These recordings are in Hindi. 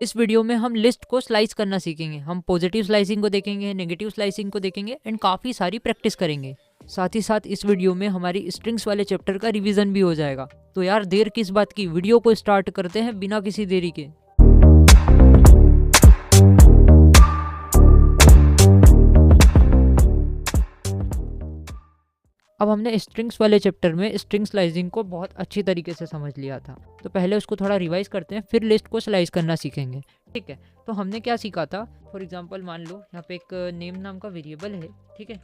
इस वीडियो में हम लिस्ट को स्लाइस करना सीखेंगे। हम पॉजिटिव स्लाइसिंग को देखेंगे, नेगेटिव स्लाइसिंग को देखेंगे एंड काफ़ी सारी प्रैक्टिस करेंगे। साथ ही साथ इस वीडियो में हमारी स्ट्रिंग्स वाले चैप्टर का रिवीजन भी हो जाएगा। तो यार देर किस बात की, वीडियो को स्टार्ट करते हैं बिना किसी देरी के। अब हमने स्ट्रिंग्स वाले चैप्टर में स्ट्रिंग स्लाइसिंग को बहुत अच्छी तरीके से समझ लिया था, तो पहले उसको थोड़ा रिवाइज करते हैं, फिर लिस्ट को स्लाइस करना सीखेंगे। ठीक है, तो हमने क्या सीखा था। फॉर एग्जांपल मान लो यहाँ पे एक नेम नाम का वेरिएबल है, ठीक है,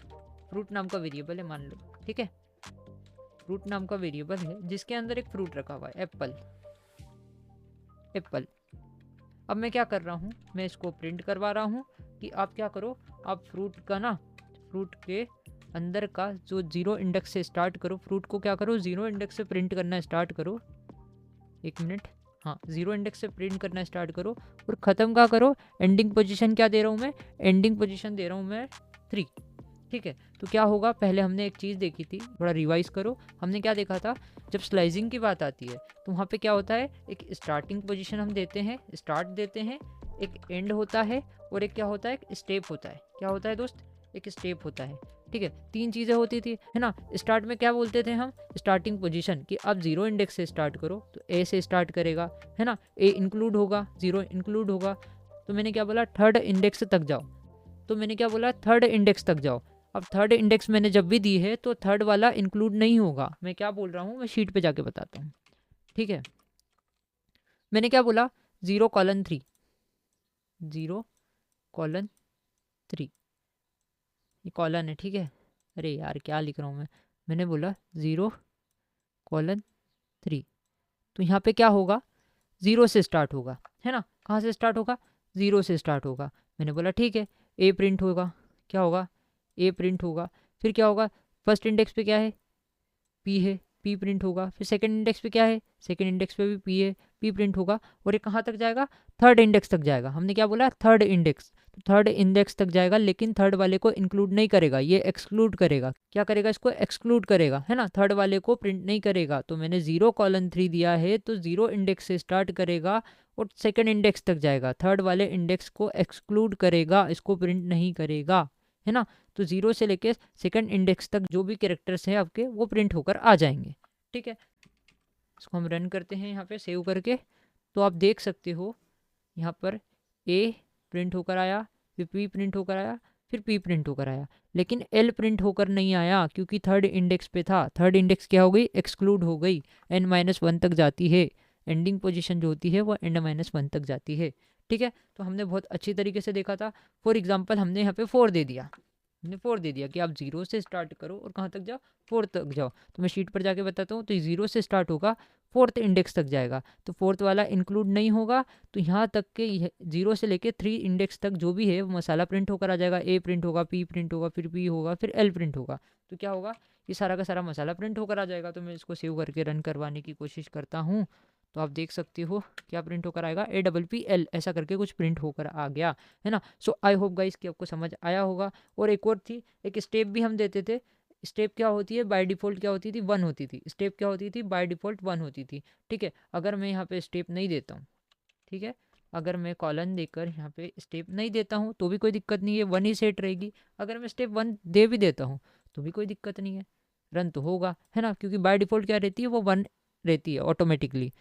फ्रूट नाम का वेरिएबल है मान लो, ठीक है, फ्रूट नाम का वेरिएबल है जिसके अंदर एक फ्रूट रखा हुआ है, एप्पल। एप्पल। अब मैं क्या कर रहा हूँ, मैं इसको प्रिंट करवा रहा हूँ कि आप क्या करो, आप फ्रूट का ना, फ्रूट के अंदर का जो जीरो इंडेक्स से स्टार्ट करो, फ्रूट को क्या करो, जीरो इंडेक्स से प्रिंट करना स्टार्ट करो। एक मिनट, हाँ, जीरो इंडेक्स से प्रिंट करना स्टार्ट करो और ख़त्म क्या करो, एंडिंग पोजीशन क्या दे रहा हूँ मैं, एंडिंग पोजीशन दे रहा हूँ मैं 3। ठीक है, तो क्या होगा, पहले हमने एक चीज़ देखी थी, थोड़ा रिवाइज करो। हमने क्या देखा था, जब स्लाइसिंग की बात आती है तो वहाँ पे क्या होता है, एक स्टार्टिंग पोजीशन हम देते हैं, स्टार्ट देते हैं, एक एंड होता है और एक क्या होता है, एक स्टेप होता है। क्या होता है दोस्त, एक स्टेप होता है। ठीक है, 3 चीज़ें होती थी, है ना। स्टार्ट में क्या बोलते थे हम, स्टार्टिंग पोजीशन, कि आप जीरो इंडेक्स से स्टार्ट करो, तो ए से स्टार्ट करेगा, है ना, ए इंक्लूड होगा, जीरो इंक्लूड होगा। तो मैंने क्या बोला, थर्ड इंडेक्स तक जाओ, तो मैंने क्या बोला, थर्ड इंडेक्स तक जाओ। अब थर्ड इंडेक्स मैंने जब भी दी है तो थर्ड वाला इंक्लूड नहीं होगा। मैं क्या बोल रहा हूँ, मैं शीट पे जाके बताता हूँ। ठीक है, मैंने क्या बोला, 0:3, 0:3, ये कॉलन है, ठीक है। अरे यार क्या लिख रहा हूँ मैं, मैंने बोला 0:3। तो यहाँ पे क्या होगा, ज़ीरो से स्टार्ट होगा, है ना। कहाँ से स्टार्ट होगा, ज़ीरो से स्टार्ट होगा। मैंने बोला ठीक है, ए प्रिंट होगा, क्या होगा, ए प्रिंट होगा। फिर क्या होगा, फर्स्ट इंडेक्स पे क्या है, पी है, पी प्रिंट होगा। फिर सेकंड इंडेक्स पे क्या है, सेकंड इंडेक्स पे भी पी है, पी प्रिंट होगा। और ये कहाँ तक जाएगा, थर्ड इंडेक्स तक जाएगा। हमने क्या बोला, थर्ड इंडेक्स, तो थर्ड इंडेक्स तक जाएगा, लेकिन थर्ड वाले को इंक्लूड नहीं करेगा, ये एक्सक्लूड करेगा। क्या करेगा, इसको एक्सक्लूड करेगा, है ना, थर्ड वाले को प्रिंट नहीं करेगा। तो मैंने 0:3 दिया है, तो जीरो इंडेक्स से स्टार्ट करेगा और सेकंड इंडेक्स तक जाएगा, थर्ड वाले इंडेक्स को एक्सक्लूड करेगा, इसको प्रिंट नहीं करेगा, है ना। तो जीरो से लेके सेकंड इंडेक्स तक जो भी कैरेक्टर्स हैं आपके, वो प्रिंट होकर आ जाएंगे। ठीक है, इसको हम रन करते हैं यहाँ पे सेव करके। तो आप देख सकते हो यहाँ पर ए प्रिंट होकर आया, फिर पी प्रिंट होकर आया, फिर पी प्रिंट होकर आया, लेकिन एल प्रिंट होकर नहीं आया क्योंकि थर्ड इंडेक्स पे था। थर्ड इंडेक्स क्या हो गई, एक्सक्लूड हो गई, n-1 तक जाती है। एंडिंग पोजीशन जो होती है वो n-1 तक जाती है। ठीक है, तो हमने बहुत अच्छी तरीके से देखा था। फॉर एग्जाम्पल हमने यहाँ पे 4 दे दिया, हमने 4 दे दिया कि आप जीरो से स्टार्ट करो और कहाँ तक जाओ, 4 तक जाओ। तो मैं शीट पर जाके बताता हूँ, तो जीरो से स्टार्ट होगा, फोर्थ इंडेक्स तक जाएगा, तो फोर्थ वाला इंक्लूड नहीं होगा। तो यहाँ तक के जीरो से लेके 3 इंडेक्स तक जो भी है वो मसाला प्रिंट होकर आ जाएगा। ए प्रिंट होगा, पी प्रिंट होगा, फिर पी होगा, फिर एल प्रिंट होगा। तो क्या होगा, ये सारा का सारा मसाला प्रिंट होकर आ जाएगा। तो मैं इसको सेव करके रन करवाने की कोशिश करता हूँ। तो आप देख सकते हो क्या प्रिंट होकर आएगा, APPL ऐसा करके कुछ प्रिंट होकर आ गया, है ना। सो आई होप गाइस कि आपको समझ आया होगा। और एक और थी, एक स्टेप भी हम देते थे। स्टेप क्या होती है, बाय डिफ़ॉल्ट क्या होती थी, 1 होती थी। स्टेप क्या होती थी, बाय डिफ़ॉल्ट 1 होती थी। ठीक है, अगर मैं यहाँ पे स्टेप नहीं देता हूँ, ठीक है, अगर मैं कॉलन देकर यहाँ पे स्टेप नहीं देता हूँ तो भी कोई दिक्कत नहीं है, 1 ही सेट रहेगी। अगर मैं स्टेप 1 दे भी देता हूँ तो भी कोई दिक्कत नहीं है, रन तो होगा, है ना, क्योंकि बाय डिफ़ॉल्ट क्या रहती है, वो 1 रहती है ऑटोमेटिकली।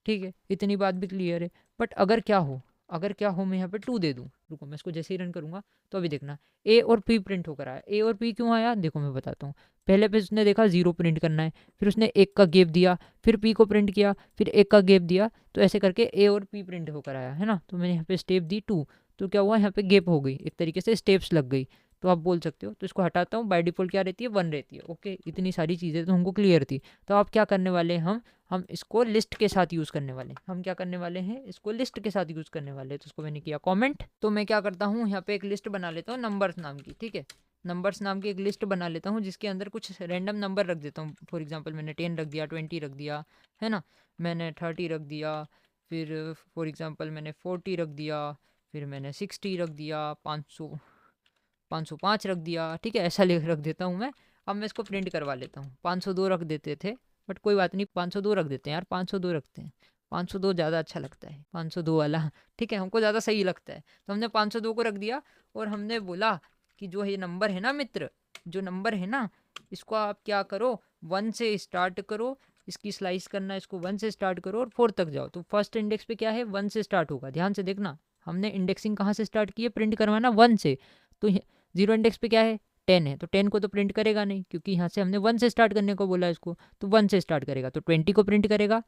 ठीक है, इतनी बात भी क्लियर है। बट अगर क्या हो, अगर क्या हो, मैं यहाँ पे 2 दे दूँ, रुको मैं इसको जैसे ही रन करूँगा तो अभी देखना, ए और पी प्रिंट होकर आया। ए और पी क्यों आया, देखो मैं बताता हूँ। पहले पे उसने देखा 0 प्रिंट करना है, फिर उसने 1 का गैप दिया, फिर पी को प्रिंट किया, फिर 1 का गैप दिया, तो ऐसे करके ए और पी प्रिंट होकर आया, है ना। तो मैंने यहाँ पे स्टेप दी 2, तो क्या हुआ, यहाँ पे गैप हो गई, एक तरीके से स्टेप्स लग गई, तो आप बोल सकते हो। तो इसको हटाता हूँ, बाय डिफ़ॉल्ट क्या रहती है, 1 रहती है। ओके, इतनी सारी चीज़ें तो हमको क्लियर थी। तो आप क्या करने वाले हैं, हम इसको लिस्ट के साथ यूज़ करने वाले हैं। हम क्या करने वाले हैं, इसको लिस्ट के साथ यूज़ करने वाले हैं। तो इसको मैंने किया कमेंट। तो मैं क्या करता हूँ, यहाँ पे एक लिस्ट बना लेता हूँ नंबर्स नाम की, ठीक है। नंबर्स नाम की एक लिस्ट बना लेता हूँ जिसके अंदर कुछ रैंडम नंबर रख देता हूँ। फॉर एग्जांपल मैंने 10 रख दिया, 20 रख दिया, है ना, मैंने 30 रख दिया, फिर फॉर एग्जांपल मैंने 40 रख दिया, फिर मैंने 60 रख दिया, 505 रख दिया, ठीक है, ऐसा रख देता हूँ मैं। अब मैं इसको प्रिंट करवा लेता हूँ। 502 रख देते थे, बट कोई बात नहीं, 502 रख देते हैं यार, 502 रखते हैं। 502 ज़्यादा अच्छा लगता है, 502 वाला, ठीक है, हमको ज़्यादा सही लगता है। तो हमने 502 को रख दिया और हमने बोला कि जो ये नंबर है ना मित्र, जो नंबर है ना, इसको आप क्या करो, 1 से स्टार्ट करो, इसकी स्लाइस करना, इसको 1 से स्टार्ट करो और 4 तक जाओ। तो फर्स्ट इंडेक्स पे क्या है, 1 से स्टार्ट होगा। ध्यान से देखना, हमने इंडेक्सिंग कहाँ से स्टार्ट की है, प्रिंट करवाना 1 से। तो 0 इंडेक्स पे क्या है, 10 है, तो 10 को तो प्रिंट करेगा नहीं, क्योंकि यहाँ से हमने 1 से स्टार्ट करने को बोला इसको, तो 1 से स्टार्ट करेगा, तो 20 को प्रिंट करेगा।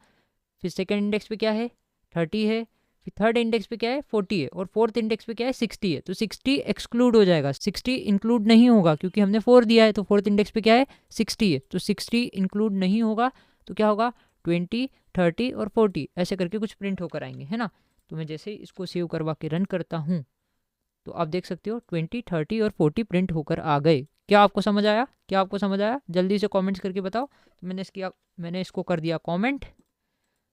फिर सेकंड इंडेक्स पे क्या है, 30 है। फिर थर्ड इंडेक्स पे क्या है, 40 है। और फोर्थ इंडेक्स पे क्या है, 60 है। तो 60 एक्सक्लूड हो जाएगा, 60 इंक्लूड नहीं होगा, क्योंकि हमने 4 दिया है। तो फोर्थ इंडेक्स पे क्या है, 60 है, तो 60 इंक्लूड नहीं होगा। तो क्या होगा, 20, 30 और 40 ऐसे करके कुछ प्रिंट होकर आएंगे, है ना। तो मैं जैसे ही इसको सेव करवा के रन करता हूँ, तो आप देख सकते हो 20, 30 और 40 प्रिंट होकर आ गए। क्या आपको समझ आया, क्या आपको समझ आया, जल्दी से कमेंट्स करके बताओ। तो मैंने इसको कर दिया कमेंट,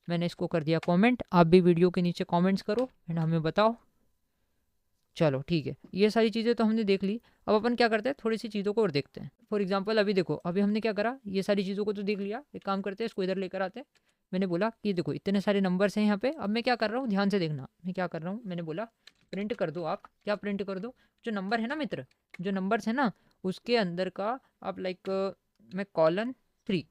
मैंने इसको कर दिया कमेंट। आप भी वीडियो के नीचे कमेंट्स करो एंड हमें बताओ। चलो ठीक है, ये सारी चीज़ें तो हमने देख ली। अब अपन क्या करते हैं, थोड़ी सी चीज़ों को और देखते हैं। फॉर एग्जांपल अभी देखो, अभी हमने क्या करा, ये सारी चीज़ों को तो देख लिया। एक काम करते हैं, इसको इधर लेकर आते हैं। मैंने बोला कि देखो इतने सारे नंबर्स हैं यहाँ पे। अब मैं क्या कर रहा हूँ, ध्यान से देखना, मैं क्या कर रहा हूँ। मैंने बोला प्रिंट कर दो। आप क्या प्रिंट कर दो, जो नंबर है ना मित्र, जो नंबर्स है ना, उसके अंदर का आप लाइक मैं :3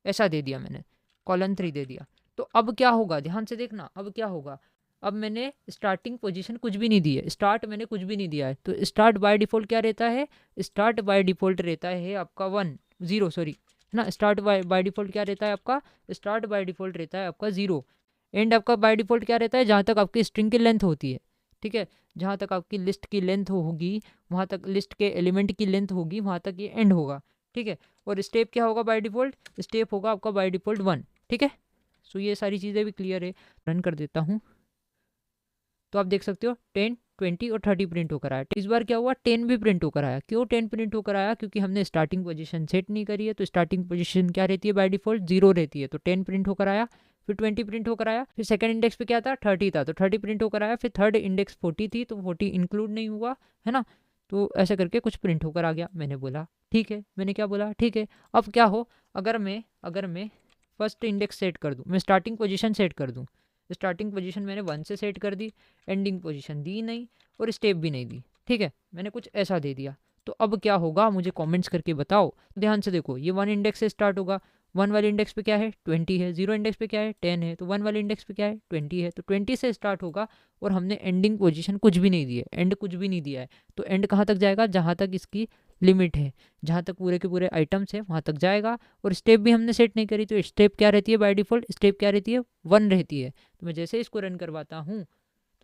ऐसा दे दिया, मैंने :3 दे दिया। तो अब क्या होगा, ध्यान से देखना, अब क्या होगा। अब मैंने स्टार्टिंग पोजीशन कुछ भी नहीं दी है, स्टार्ट मैंने कुछ भी नहीं दिया है। तो स्टार्ट बाय डिफ़ॉल्ट क्या रहता है, स्टार्ट बाय डिफ़ॉल्ट रहता है आपका 0 सॉरी, है ना। स्टार्ट बाय डिफ़ॉल्ट क्या रहता है आपका, स्टार्ट बाय डिफ़ॉल्ट रहता है आपका 0। एंड आपका बाय डिफ़ॉल्ट क्या रहता है, जहाँ तक आपकी स्ट्रिंग की लेंथ होती है, ठीक है, जहाँ तक आपकी लिस्ट की लेंथ होगी, वहाँ तक लिस्ट के एलिमेंट की लेंथ होगी, वहाँ तक ये एंड होगा, ठीक है। और स्टेप क्या होगा बाय डिफ़ॉल्ट, स्टेप होगा आपका बाय डिफ़ॉल्ट 1, ठीक है। सो ये सारी चीज़ें भी क्लियर है। रन कर देता हूँ, तो आप देख सकते हो 10, 20 और 30 प्रिंट होकर आया। इस बार क्या हुआ, 10 भी प्रिंट होकर आया। क्यों 10 प्रिंट होकर आया, क्योंकि हमने स्टार्टिंग पोजीशन सेट नहीं करी है। तो स्टार्टिंग पोजीशन क्या रहती है, बाय डिफॉल्ट 0 रहती है। तो 10 प्रिंट होकर आया, फिर 20 प्रिंट होकर आया, फिर सेकंड इंडेक्स पे क्या था, 30 था, तो 30 प्रिंट होकर आया। फिर थर्ड इंडेक्स 40 थी, तो 40 इंक्लूड नहीं हुआ, है ना। तो ऐसे करके कुछ प्रिंट होकर आ गया। मैंने बोला ठीक है, मैंने क्या बोला, ठीक है। अब क्या हो, अगर मैं फर्स्ट इंडेक्स सेट कर दूँ, मैं स्टार्टिंग पोजीशन सेट कर दूँ, स्टार्टिंग पोजीशन मैंने 1 से सेट कर दी, एंडिंग पोजीशन दी नहीं और स्टेप भी नहीं दी, ठीक है, मैंने कुछ ऐसा दे दिया। तो अब क्या होगा, मुझे कमेंट्स करके बताओ। ध्यान से देखो, ये 1 इंडेक्स से स्टार्ट होगा, 1 वाले इंडेक्स पे क्या है, 20 है, 0 इंडेक्स पे क्या है, 10 है, तो 1 वाले इंडेक्स पे क्या है, 20 है, तो 20 से स्टार्ट होगा। और हमने एंडिंग पोजीशन कुछ भी नहीं दी है, एंड कुछ भी नहीं दिया है। तो एंड कहाँ तक जाएगा, जहाँ तक इसकी लिमिट है, जहाँ तक पूरे के पूरे आइटम्स है वहाँ तक जाएगा। और स्टेप भी हमने सेट नहीं करी, तो स्टेप क्या रहती है बाय डिफॉल्ट, स्टेप क्या रहती है, 1 रहती है। तो मैं जैसे इसको रन करवाता हूँ,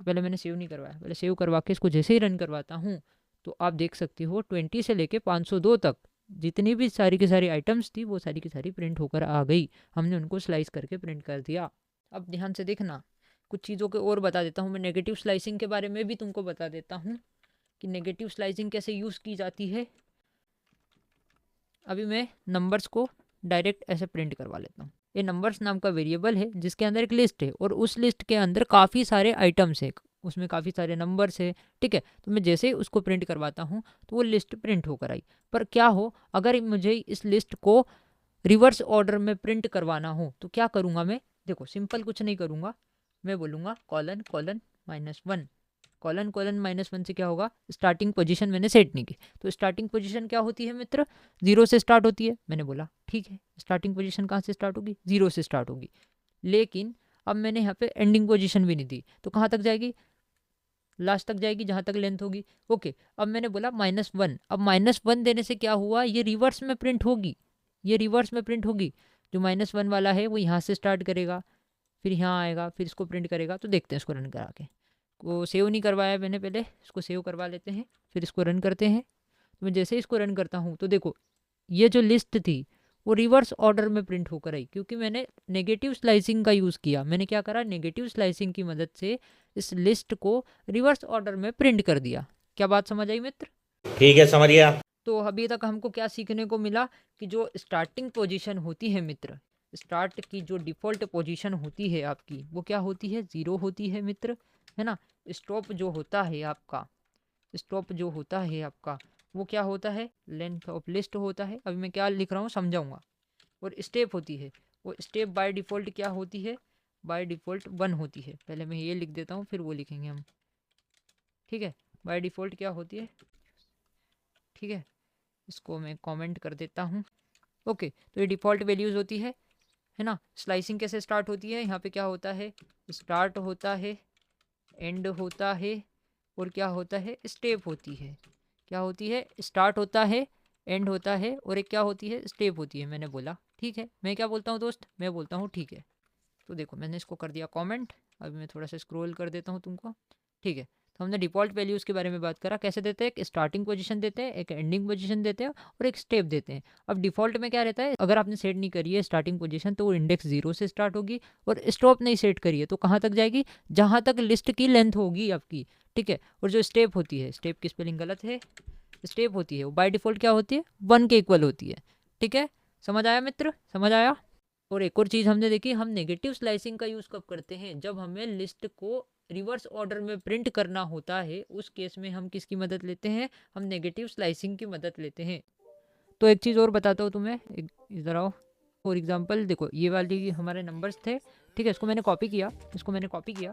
तो पहले मैंने सेव नहीं करवाया, पहले सेव करवा के इसको जैसे ही रन करवाता हूँ, तो आप देख सकते हो 20 से लेके 502 तक जितनी भी सारी की सारी आइटम्स थी, वो सारी की सारी प्रिंट होकर आ गई। हमने उनको स्लाइस करके प्रिंट कर दिया। अब ध्यान से देखना, कुछ चीज़ों के और बता देता हूँ। मैं नेगेटिव स्लाइसिंग के बारे में भी तुमको बता देता हूँ कि नेगेटिव स्लाइसिंग कैसे यूज़ की जाती है। अभी मैं नंबर्स को डायरेक्ट ऐसे प्रिंट करवा लेता हूँ। ये नंबर्स नाम का वेरिएबल है, जिसके अंदर एक लिस्ट है, और उस लिस्ट के अंदर काफ़ी सारे आइटम्स है, उसमें काफ़ी सारे नंबर्स है, ठीक है। तो मैं जैसे ही उसको प्रिंट करवाता हूँ, तो वो लिस्ट प्रिंट होकर आई। पर क्या हो, अगर मुझे इस लिस्ट को रिवर्स ऑर्डर में प्रिंट करवाना हो, तो क्या करूँगा मैं, देखो सिंपल कुछ नहीं करूँगा, मैं बोलूँगा ::-1, ::-1 से क्या होगा, स्टार्टिंग पोजीशन मैंने सेट नहीं की। तो स्टार्टिंग पोजीशन क्या होती है मित्र, 0 से स्टार्ट होती है। मैंने बोला ठीक है, स्टार्टिंग पोजीशन कहाँ से स्टार्ट होगी, 0 से स्टार्ट होगी। लेकिन अब मैंने यहाँ पे एंडिंग पोजीशन भी नहीं दी, तो कहाँ तक जाएगी, लास्ट तक जाएगी, जहाँ तक लेंथ होगी। ओके, अब मैंने बोला -1, अब -1 देने से क्या हुआ, ये रिवर्स में प्रिंट होगी, ये रिवर्स में प्रिंट होगी। जो -1 वाला है वो यहाँ से स्टार्ट करेगा, फिर यहाँ आएगा, फिर इसको प्रिंट करेगा। तो देखते हैं इसको रन करा के। को सेव नहीं करवाया मैंने, पहले इसको सेव करवा लेते हैं, फिर इसको रन करते हैं। तो मैं जैसे इसको रन करता हूँ, तो देखो ये जो लिस्ट थी वो रिवर्स ऑर्डर में प्रिंट होकर आई, क्योंकि मैंने नेगेटिव स्लाइसिंग का यूज़ किया। मैंने क्या करा, नेगेटिव स्लाइसिंग की मदद से इस लिस्ट को रिवर्स ऑर्डर में प्रिंट कर दिया। क्या बात समझ आई मित्र? ठीक है, समझ गया। तो अभी तक हमको क्या सीखने को मिला कि जो स्टार्टिंग पोजीशन होती है मित्र, स्टार्ट की जो डिफ़ॉल्ट पोजीशन होती है आपकी, वो क्या होती है, 0 होती है मित्र, है ना। स्टॉप जो होता है आपका, स्टॉप जो होता है आपका, वो क्या होता है, लेंथ ऑफ लिस्ट होता है। अभी मैं क्या लिख रहा हूँ समझाऊंगा। और स्टेप होती है, वो स्टेप बाय डिफ़ॉल्ट क्या होती है, बाय डिफ़ॉल्ट 1 होती है। पहले मैं ये लिख देता हूँ, फिर वो लिखेंगे हम, ठीक है। बाय डिफ़ॉल्ट क्या होती है, ठीक है, इसको मैं कमेंट कर देता हूँ। ओके, तो ये डिफ़ॉल्ट वैल्यूज़ होती है ना। स्लाइसिंग कैसे स्टार्ट होती है, यहाँ पे क्या होता है, स्टार्ट होता है, एंड होता है, और क्या होता है, स्टेप होती है। क्या होती है, स्टार्ट होता है, एंड होता है, और एक क्या होती है, स्टेप होती है। मैंने बोला ठीक है, मैं क्या बोलता हूँ दोस्त, मैं बोलता हूँ ठीक है। तो देखो मैंने इसको कर दिया कमेंट। अभी मैं थोड़ा सा स्क्रॉल कर देता हूँ तुमको, ठीक है। तो हमने डिफ़ॉल्ट वैल्यूज़ के बारे में बात करा, कैसे देते हैं, एक स्टार्टिंग पोजीशन देते हैं, एक एंडिंग पोजीशन देते हैं, और एक स्टेप देते हैं। अब डिफ़ॉल्ट में क्या रहता है, अगर आपने सेट नहीं करी है स्टार्टिंग पोजीशन तो वो इंडेक्स 0 से स्टार्ट होगी, और स्टॉप नहीं सेट करी है तो कहाँ तक जाएगी, जहाँ तक लिस्ट की लेंथ होगी आपकी, ठीक है। और जो स्टेप होती है, स्टेप की स्पेलिंग गलत है, स्टेप होती है वो बाय डिफ़ॉल्ट क्या होती है, 1 के इक्वल होती है, ठीक है। समझ आया मित्र, समझ आया। और एक और चीज़ हमने देखी, हम नेगेटिव स्लाइसिंग का यूज़ कब करते हैं, जब हमें लिस्ट को रिवर्स ऑर्डर में प्रिंट करना होता है। उस केस में हम किसकी मदद लेते हैं, हम नेगेटिव स्लाइसिंग की मदद लेते हैं। तो एक चीज़ और बताता हूँ तुम्हें, इधर आओ। फॉर एग्जांपल देखो, ये वाली हमारे नंबर्स थे, ठीक है। इसको मैंने कॉपी किया, इसको मैंने कॉपी किया,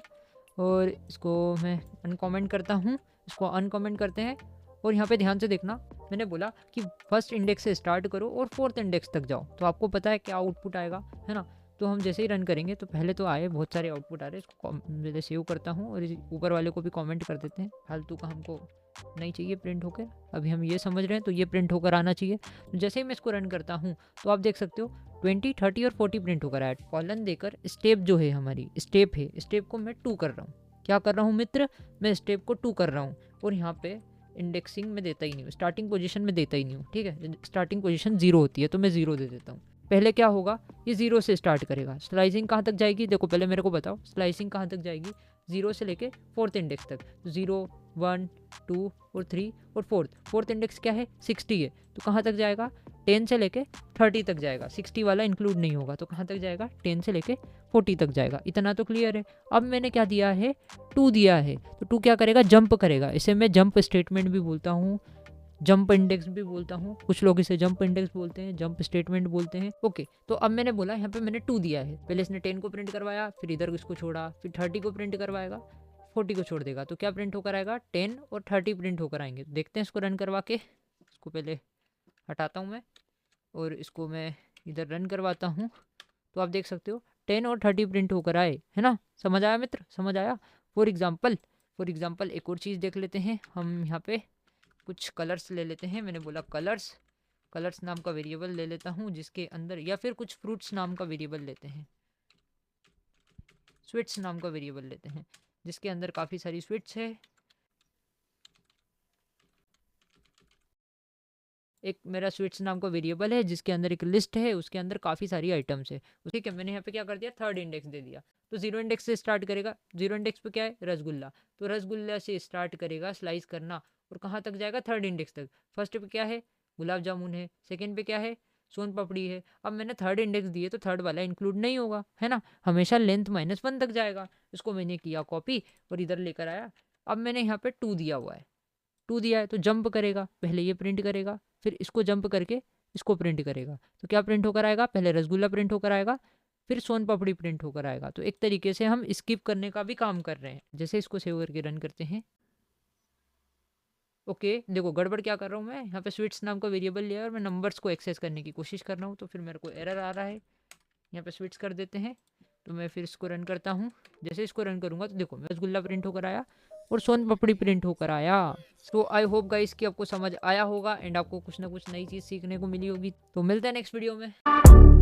और इसको मैं अनकमेंट करता हूँ, इसको अनकमेंट करते हैं। और यहाँ पे ध्यान से देखना, मैंने बोला कि फर्स्ट इंडेक्स से स्टार्ट करो और फोर्थ इंडेक्स तक जाओ, तो आपको पता है क्या आउटपुट आएगा, है ना। तो हम जैसे ही रन करेंगे तो पहले तो आए बहुत सारे आउटपुट आ रहे हैं, इसको मैं सेव करता हूँ, और ऊपर वाले को भी कमेंट कर देते हैं, फालतू का हमको नहीं चाहिए प्रिंट होकर। अभी हम ये समझ रहे हैं तो ये प्रिंट होकर आना चाहिए। तो जैसे ही मैं इसको रन करता हूँ तो आप देख सकते हो 20, 30 और 40 प्रिंट होकर आया। कॉलन देकर स्टेप जो है, हमारी स्टेप है, स्टेप को मैं 2 कर रहा हूँ। क्या कर रहा हूँ मित्र, मैं स्टेप को 2 कर रहा हूँ, और यहाँ पे इंडेक्सिंग में देता ही नहीं हूँ, स्टार्टिंग पोजीशन में देता ही नहीं हूँ, ठीक है। स्टार्टिंग पोजीशन 0 होती है तो मैं 0 दे देता हूँ। पहले क्या होगा, ये 0 से स्टार्ट करेगा। स्लाइसिंग कहाँ तक जाएगी, देखो पहले मेरे को बताओ, स्लाइसिंग कहाँ तक जाएगी, 0 से लेके फोर्थ इंडेक्स तक। 0, 1, 2 और 3 और फोर्थ इंडेक्स क्या है, 60 है, तो कहाँ तक जाएगा, 10 से लेके 30 तक जाएगा। 60 वाला इंक्लूड नहीं होगा, तो कहाँ तक जाएगा, 10 से लेके 40 तक जाएगा। इतना तो क्लियर है। अब मैंने क्या दिया है, 2 दिया है, तो 2 क्या करेगा, जंप करेगा। इसे मैं जंप स्टेटमेंट भी बोलता हूँ, जंप इंडेक्स भी बोलता हूँ, कुछ लोग इसे जंप इंडेक्स बोलते हैं, जंप स्टेटमेंट बोलते हैं। ओके, तो अब मैंने बोला यहाँ पे मैंने 2 दिया है, पहले इसने 10 को प्रिंट करवाया, फिर इधर इसको छोड़ा, फिर 30 को प्रिंट करवाएगा, 40 को छोड़ देगा, तो क्या प्रिंट होकर आएगा, 10 और 30 प्रिंट होकर आएंगे। देखते हैं इसको रन करवा के, इसको पहले हटाता हूँ मैं, और इसको मैं इधर रन करवाता हूँ, तो आप देख सकते हो 10 और 30 प्रिंट होकर आए, है ना। समझ आया मित्र, समझ आया। फॉर एग्जाम्पल एक और चीज़ देख लेते हैं हम, यहाँ पे कुछ कलर्स ले लेते हैं। मैंने बोला कलर्स नाम का वेरिएबल ले लेता हूँ, जिसके अंदर, या फिर कुछ फ्रूट्स नाम का वेरिएबल लेते हैं, स्वीट्स नाम का वेरिएबल लेते हैं, जिसके अंदर काफ़ी सारी स्वीट्स है। एक मेरा स्वीट्स नाम का वेरिएबल है जिसके अंदर एक लिस्ट है, उसके अंदर काफ़ी सारी आइटम्स है। ठीक है, मैंने यहाँ पे क्या कर दिया, थर्ड इंडेक्स दे दिया, तो 0 इंडेक्स से स्टार्ट करेगा। 0 इंडेक्स पे क्या है, रसगुल्ला, तो रसगुल्ला से स्टार्ट करेगा स्लाइस करना, और कहाँ तक जाएगा, थर्ड इंडेक्स तक। फर्स्ट पे क्या है, गुलाब जामुन है, सेकेंड पे क्या है, सोन पापड़ी है। अब मैंने थर्ड इंडेक्स दिए तो थर्ड वाला इंक्लूड नहीं होगा, है ना, हमेशा लेंथ -1 तक जाएगा। इसको मैंने किया कॉपी और इधर लेकर आया। अब मैंने यहाँ पे 2 दिया हुआ है, 2 दिया है तो जंप करेगा, पहले ये प्रिंट करेगा, फिर इसको जंप करके इसको प्रिंट करेगा, तो क्या प्रिंट होकर आएगा, पहले रसगुल्ला प्रिंट होकर आएगा, फिर सोन पापड़ी प्रिंट होकर आएगा। तो एक तरीके से हम स्किप करने का भी काम कर रहे हैं। जैसे इसको सेव करके रन करते हैं, ओके देखो गड़बड़ क्या कर रहा हूँ मैं, यहाँ पे स्वीट्स नाम का वेरिएबल लिया और मैं नंबर्स को एक्सेस करने की कोशिश कर रहा हूँ, तो फिर मेरे को एरर आ रहा है। यहाँ पे स्विच कर देते हैं, तो मैं फिर इसको रन करता हूँ। जैसे इसको रन करूँगा तो देखो रसगुल्ला प्रिंट होकर आया और सोन पापड़ी प्रिंट होकर आया। सो आई होप गाइस कि आपको समझ आया होगा एंड आपको कुछ ना कुछ नई चीज़ सीखने को मिली होगी। तो मिलते हैं नेक्स्ट वीडियो में।